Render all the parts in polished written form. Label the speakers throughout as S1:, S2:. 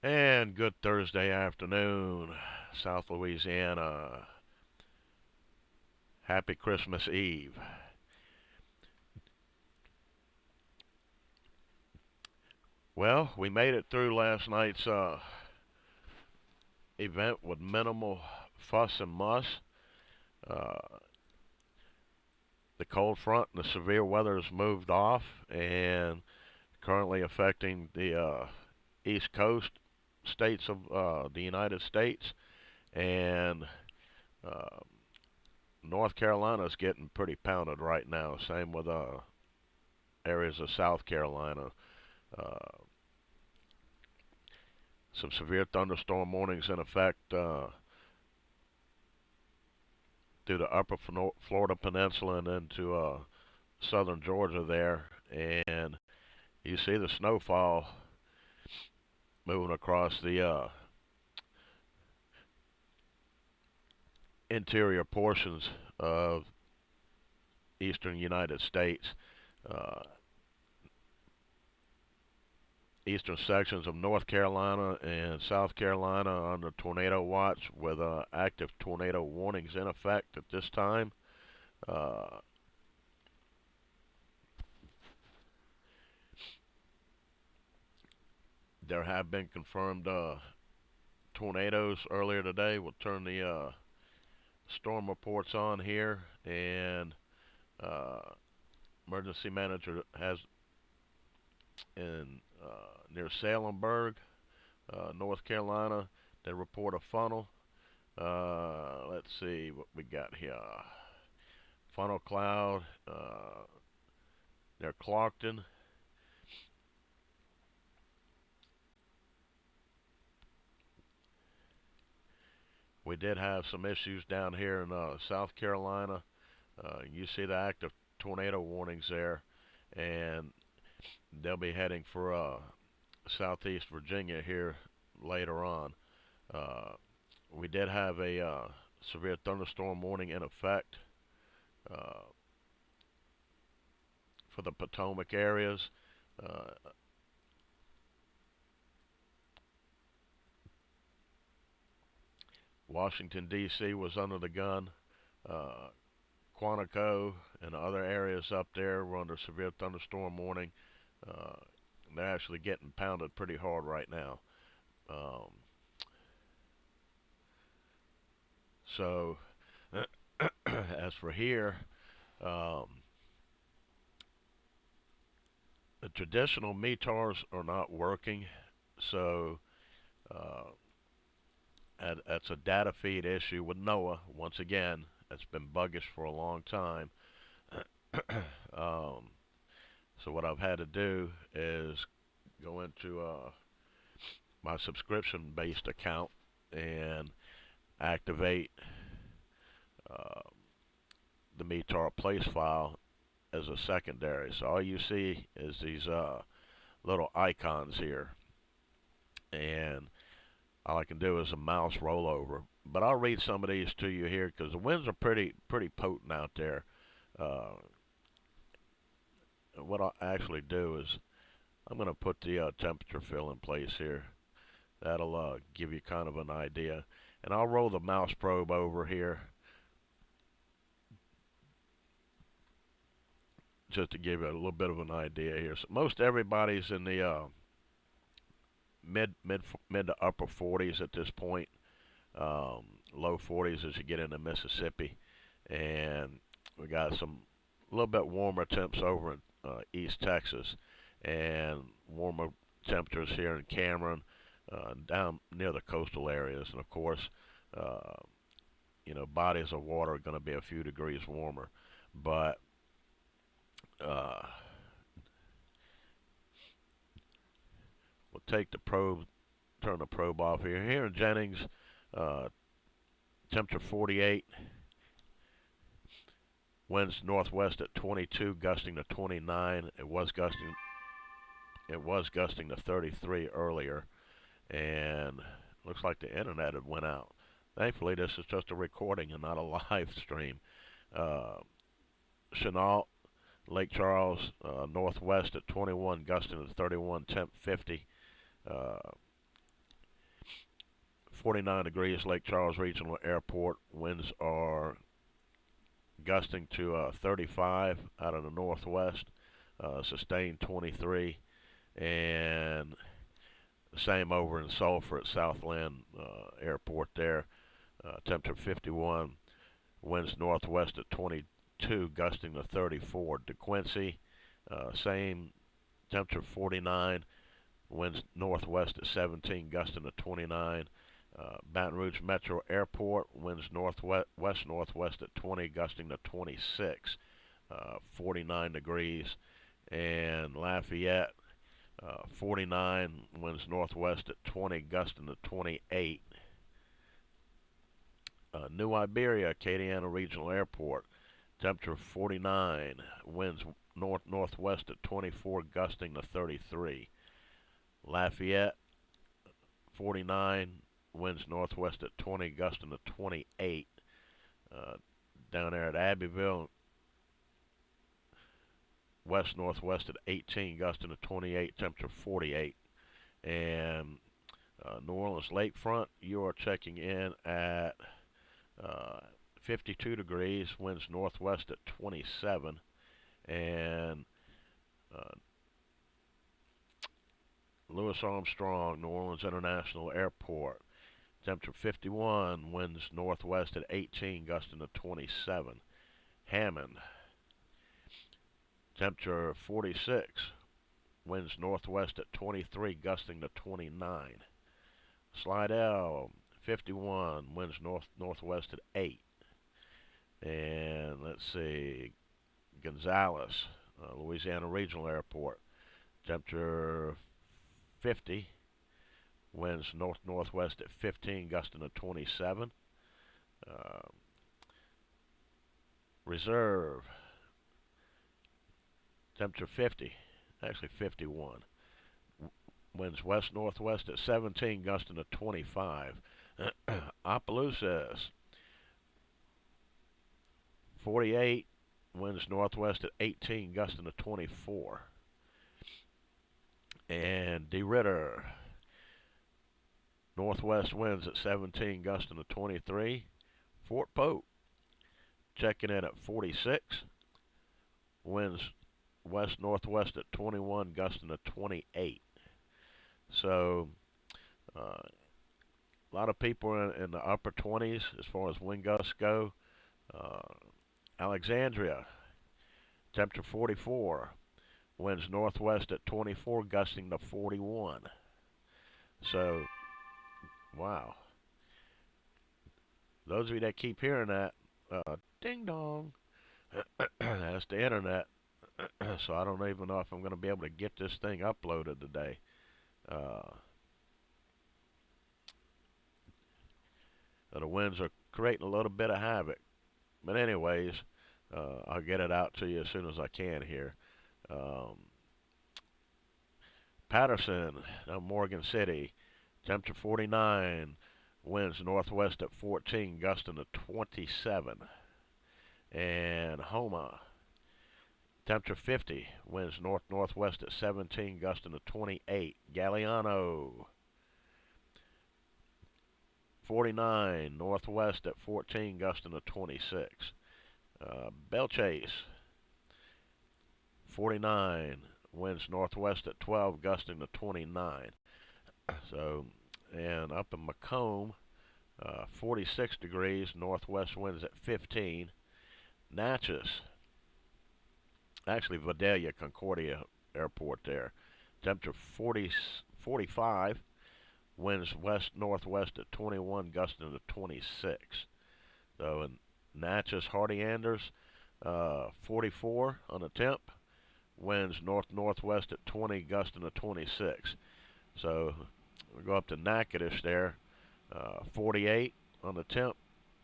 S1: And good Thursday afternoon, South Louisiana. Happy Christmas Eve. Well, we made it through last night's event with minimal fuss and muss. Uh, the cold front and the severe weather has moved off and currently affecting the East Coast states of the United States. And uh, North Carolina is getting pretty pounded right now. Same with areas of South Carolina. Uh, some severe thunderstorm warnings in effect through the upper Florida peninsula and into southern Georgia there. And you see the snowfall moving across the interior portions of eastern United States. Uh, Eastern sections of North Carolina and South Carolina under tornado watch with active tornado warnings in effect at this time. Uh, there have been confirmed tornadoes earlier today. We'll turn the storm reports on here, and uh, emergency manager has in near Salemburg, North Carolina. They report a funnel. Let's see what we got here. Funnel cloud near Clarkton. We did have some issues down here in South Carolina. You see the active tornado warnings there, and they'll be heading for southeast Virginia here later on. Uh, we did have a severe thunderstorm warning in effect uh, for the Potomac areas. Uh, Washington, D.C. was under the gun. Uh, Quantico and other areas up there were under severe thunderstorm warning. Uh, they're actually getting pounded pretty hard right now. Um, so, as for here, um, the traditional METARs are not working. So, uh, that's a data feed issue with NOAA. Once again, it's been buggish for a long time. um, so, what I've had to do is go into my subscription based account and activate uh, the METAR place file as a secondary. So all you see is these little icons here, and all I can do is a mouse rollover. But I'll read some of these to you here because the winds are pretty potent out there. Uh, what I'll actually do is I'm going to put the temperature fill in place here. That'll give you kind of an idea. And I'll roll the mouse probe over here just to give you a little bit of an idea here. So most everybody's in the mid to upper 40s at this point, low 40s as you get into Mississippi, and we got some a little bit warmer temps over in East Texas, and warmer temperatures here in Cameron, down near the coastal areas, and of course, uh, bodies of water are going to be a few degrees warmer, but uh, we'll take the probe, turn the probe off here. Here in Jennings, uh, temperature 48, winds northwest at 22, gusting to 29. It was gusting to 33 earlier, and looks like the internet had went out. Thankfully, this is just a recording and not a live stream. Uh, Chenault, Lake Charles, northwest at 21, gusting to 31, temp 50. Uh, 49 degrees, Lake Charles Regional Airport. Winds are gusting to 35 out of the northwest, sustained 23, and same over in Sulphur at Southland Airport there. Temperature 51, winds northwest at 22, gusting to 34. DeQuincy, same temperature 49, winds northwest at 17, gusting to 29. Baton Rouge Metro Airport, winds west-northwest at 20, gusting to 26, 49 degrees. And Lafayette, 49, winds northwest at 20, gusting to 28. New Iberia, Acadiana Regional Airport, temperature 49, winds northwest at 24, gusting to 33. Lafayette, 49, winds northwest at 20, gusting to 28. Down there at Abbeville, west-northwest at 18, gusting to 28, temperature 48. And New Orleans Lakefront, you are checking in at 52 degrees, winds northwest at 27. And Louis Armstrong, New Orleans International Airport, temperature 51, winds northwest at 18, gusting to 27. Hammond, temperature 46, winds northwest at 23, gusting to 29. Slidell, 51, winds northwest at 8. And let's see, Gonzales, Louisiana Regional Airport, temperature 50, winds northwest at 15, gusting to 27. Reserve, temperature 50, actually 51. Winds west-northwest at 17, gusting to 25. Opelousas, 48, winds northwest at 18, gusting to 24. And DeRidder, northwest winds at 17, gusting to 23. Fort Pope, checking in at 46, winds west-northwest at 21, gusting to 28. So, a lot of people in the upper 20s as far as wind gusts go. Alexandria, temperature 44, winds northwest at 24, gusting to 41. So, wow. Those of you that keep hearing that, ding dong, that's the internet. So I don't even know if I'm going to be able to get this thing uploaded today. The winds are creating a little bit of havoc. But anyways, I'll get it out to you as soon as I can here. Patterson, Morgan City, temperature 49, winds northwest at 14, gusting to 27. And Homa, temperature 50, winds northwest at 17, gusting to 28. Galliano, 49, northwest at 14, gusting to 26. Belchase, 49, winds northwest at 12, gusting to 29. So, and up in Macomb, 46 degrees, northwest winds at 15. Natchez, actually Vidalia Concordia Airport there, temperature 45, winds west-northwest at 21, gusting to 26. So in Natchez, Hardy Anders, 44 on the temp, winds north-northwest at 20, gusting to 26. So we go up to Natchitoches there, 48 on the temp,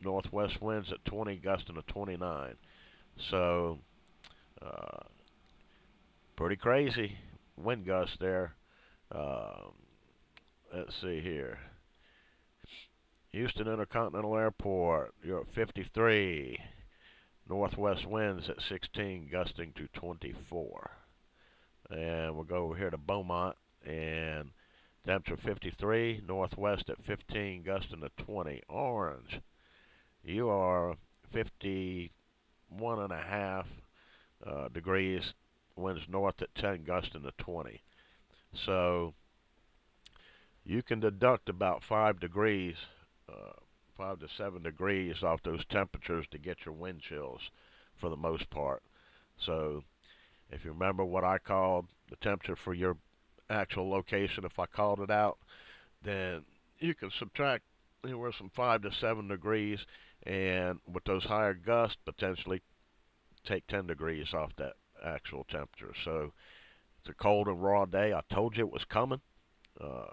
S1: northwest winds at 20, gusting to 29. So pretty crazy wind gusts there. Let's see here. Houston Intercontinental Airport, you're at 53. Northwest winds at 16, gusting to 24. And we'll go over here to Beaumont, and Temperature 53, northwest at 15, gusting to 20. Orange, you are 51 and a half degrees, winds north at 10, gusting to 20. So you can deduct about 5 degrees, uh, 5 to 7 degrees off those temperatures to get your wind chills for the most part. So if you remember what I called the temperature for your actual location, if I called it out, then you can subtract anywhere from 5 to 7 degrees, and with those higher gusts, potentially take 10 degrees off that actual temperature. So it's a cold and raw day. I told you it was coming. Uh,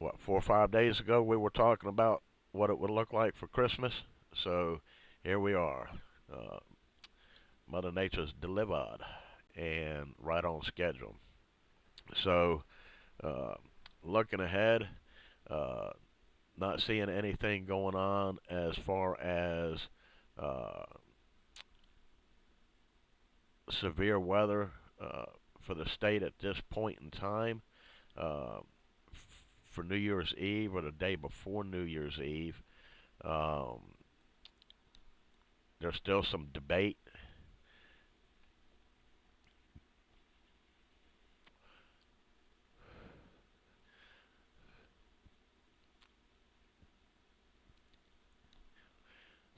S1: 4 or 5 days ago, we were talking about what it would look like for Christmas. So here we are. Uh, Mother Nature's delivered and right on schedule. So, uh, looking ahead, uh, not seeing anything going on as far as uh, severe weather for the state at this point in time. Uh, for New Year's Eve or the day before New Year's Eve, um, there's still some debate.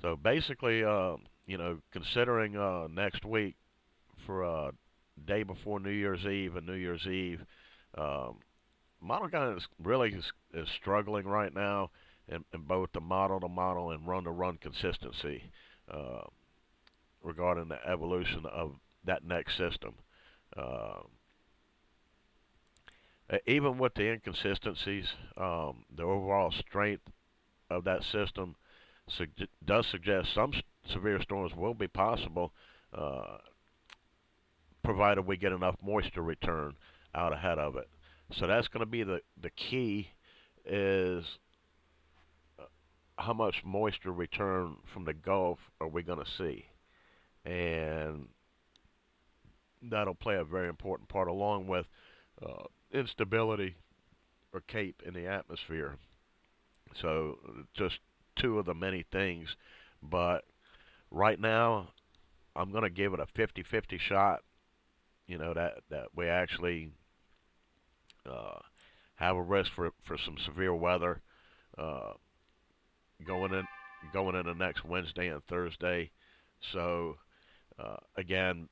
S1: So basically, considering next week for day before New Year's Eve and New Year's Eve, um, model guy is struggling right now in both the model to model and run to run consistency uh, regarding the evolution of that next system. Uh, Even with the inconsistencies, the overall strength of that system does suggest some severe storms will be possible, uh, provided we get enough moisture return out ahead of it. So that's going to be the key is how much moisture return from the Gulf are we going to see, and that'll play a very important part along with instability or CAPE in the atmosphere. So just two of the many things, but right now I'm going to give it a 50-50 shot. That we actually uh, have a risk for some severe weather uh, going in going into next Wednesday and Thursday. So again,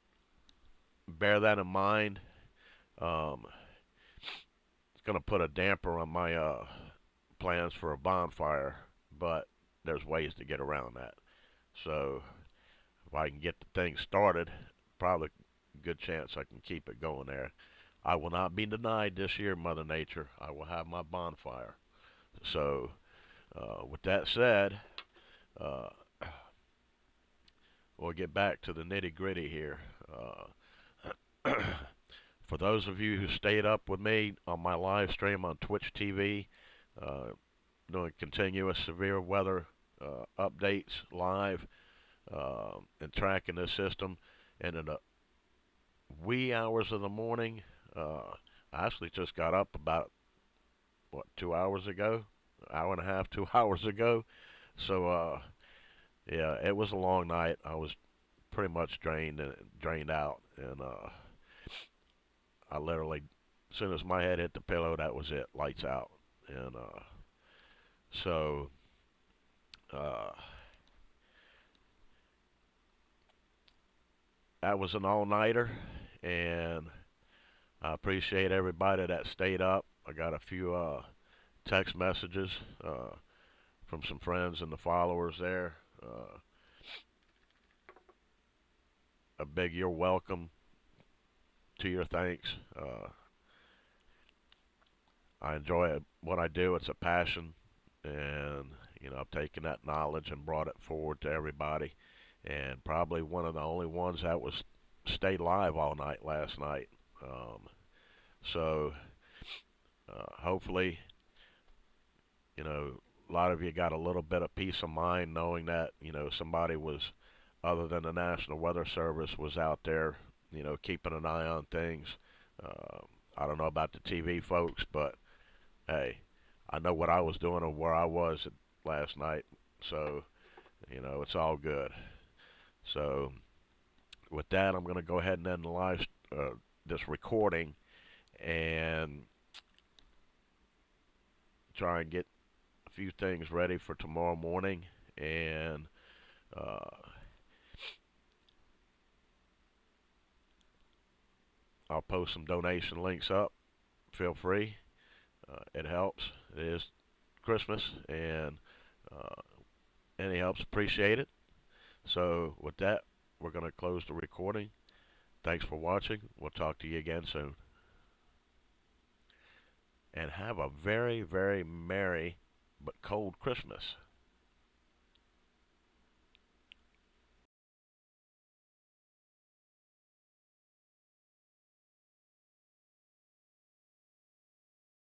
S1: bear that in mind. Um, it's going to put a damper on my plans for a bonfire, but there's ways to get around that. So if I can get the thing started, probably a good chance I can keep it going there. I will not be denied this year, Mother Nature. I will have my bonfire. So, with that said, uh, we'll get back to the nitty gritty here. For those of you who stayed up with me on my live stream on Twitch TV, uh, doing continuous severe weather updates live and tracking this system, and in the wee hours of the morning, I actually just got up about 2 hours ago, hour and a half, 2 hours ago. So yeah, it was a long night. I was pretty much drained out, and I literally, as soon as my head hit the pillow, that was it, lights out, and so uh, that was an all-nighter, and I appreciate everybody that stayed up. I got a few text messages from some friends and the followers there. A big you're welcome to your thanks. I enjoy it, what I do. It's a passion, and I've taken that knowledge and brought it forward to everybody. And probably one of the only ones that was stayed live all night last night. So hopefully, a lot of you got a little bit of peace of mind knowing that somebody was other than the National Weather Service was out there, keeping an eye on things. Uh, I don't know about the TV folks, but hey, I know what I was doing and where I was last night, so it's all good. So with that, I'm going to go ahead and end the live this recording and try and get a few things ready for tomorrow morning, and uh, I'll post some donation links up. Feel free. It helps. It is Christmas, and uh, any help's appreciated. So with that, we're going to close the recording. Thanks for watching. We'll talk to you again soon. And have a very, very merry but cold Christmas.